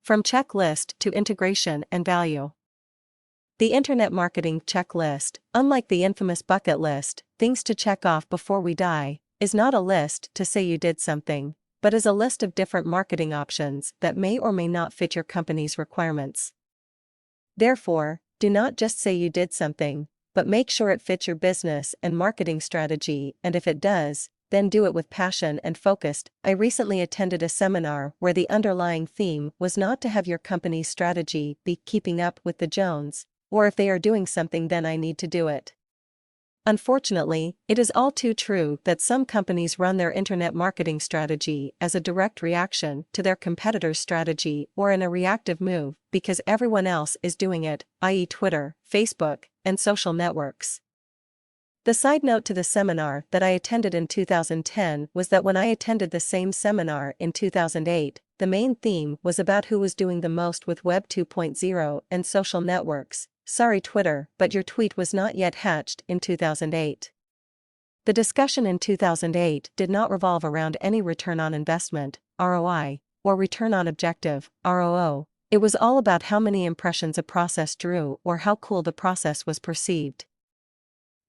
From checklist to integration and value. The Internet Marketing Checklist, unlike the infamous bucket list, things to check off before we die, is not a list to say you did something, but is a list of different marketing options that may or may not fit your company's requirements. Therefore, do not just say you did something, but make sure it fits your business and marketing strategy, and if it does, then do it with passion and focused. I recently attended a seminar where the underlying theme was not to have your company's strategy be keeping up with the Jones, or if they are doing something then I need to do it. Unfortunately, it is all too true that some companies run their internet marketing strategy as a direct reaction to their competitor's strategy or in a reactive move because everyone else is doing it, i.e. Twitter, Facebook, and social networks. The side note to the seminar that I attended in 2010 was that when I attended the same seminar in 2008, the main theme was about who was doing the most with Web 2.0 and social networks. Sorry Twitter, but your tweet was not yet hatched in 2008. The discussion in 2008 did not revolve around any return on investment, ROI, or return on objective, ROO. It was all about how many impressions a process drew or how cool the process was perceived.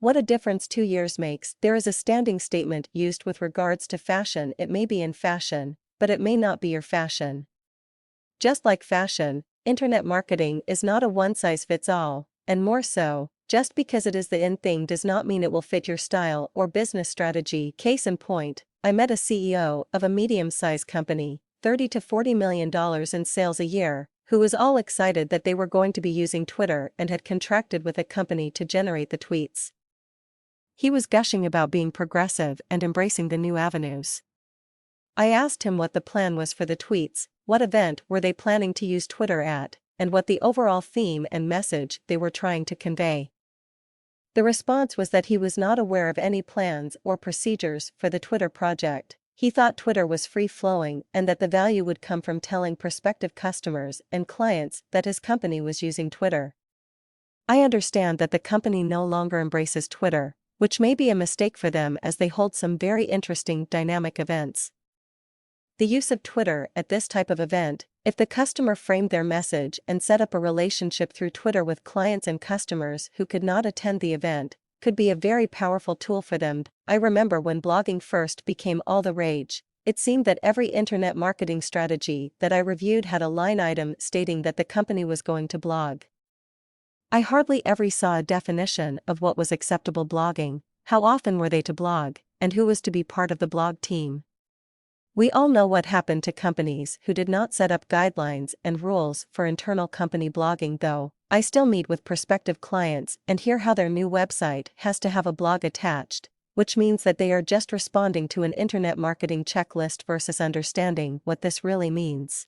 What a difference 2 years makes. There is a standing statement used with regards to fashion. It may be in fashion, but it may not be your fashion. Just like fashion, internet marketing is not a one-size-fits-all, and more so, just because it is the in thing does not mean it will fit your style or business strategy. Case in point, I met a CEO of a medium-sized company, $30 to $40 million in sales a year, who was all excited that they were going to be using Twitter and had contracted with a company to generate the tweets. He was gushing about being progressive and embracing the new avenues. I asked him what the plan was for the tweets, what event were they planning to use Twitter at, and what the overall theme and message they were trying to convey. The response was that he was not aware of any plans or procedures for the Twitter project. He thought Twitter was free-flowing and that the value would come from telling prospective customers and clients that his company was using Twitter. I understand that the company no longer embraces Twitter, which may be a mistake for them as they hold some very interesting dynamic events. The use of Twitter at this type of event, if the customer framed their message and set up a relationship through Twitter with clients and customers who could not attend the event, could be a very powerful tool for them. I remember when blogging first became all the rage, it seemed that every internet marketing strategy that I reviewed had a line item stating that the company was going to blog. I hardly ever saw a definition of what was acceptable blogging, how often were they to blog, and who was to be part of the blog team. We all know what happened to companies who did not set up guidelines and rules for internal company blogging, though. I still meet with prospective clients and hear how their new website has to have a blog attached, which means that they are just responding to an internet marketing checklist versus understanding what this really means.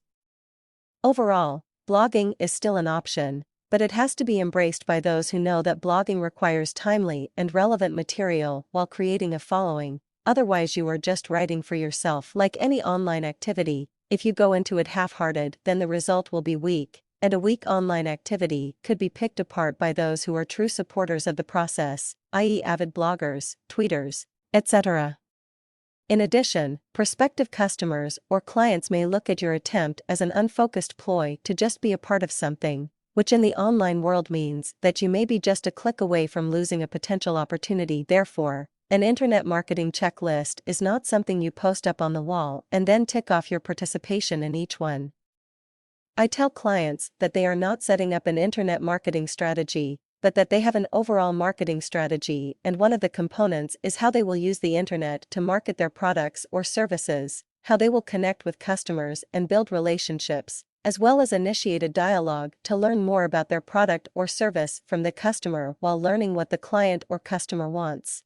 Overall, blogging is still an option, but it has to be embraced by those who know that blogging requires timely and relevant material while creating a following. Otherwise you are just writing for yourself. Like any online activity, if you go into it half-hearted then the result will be weak, and a weak online activity could be picked apart by those who are true supporters of the process, i.e. avid bloggers, tweeters, etc. In addition, prospective customers or clients may look at your attempt as an unfocused ploy to just be a part of something, which in the online world means that you may be just a click away from losing a potential opportunity. Therefore, an internet marketing checklist is not something you post up on the wall and then tick off your participation in each one. I tell clients that they are not setting up an internet marketing strategy, but that they have an overall marketing strategy, and one of the components is how they will use the internet to market their products or services, how they will connect with customers and build relationships, as well as initiate a dialogue to learn more about their product or service from the customer while learning what the client or customer wants.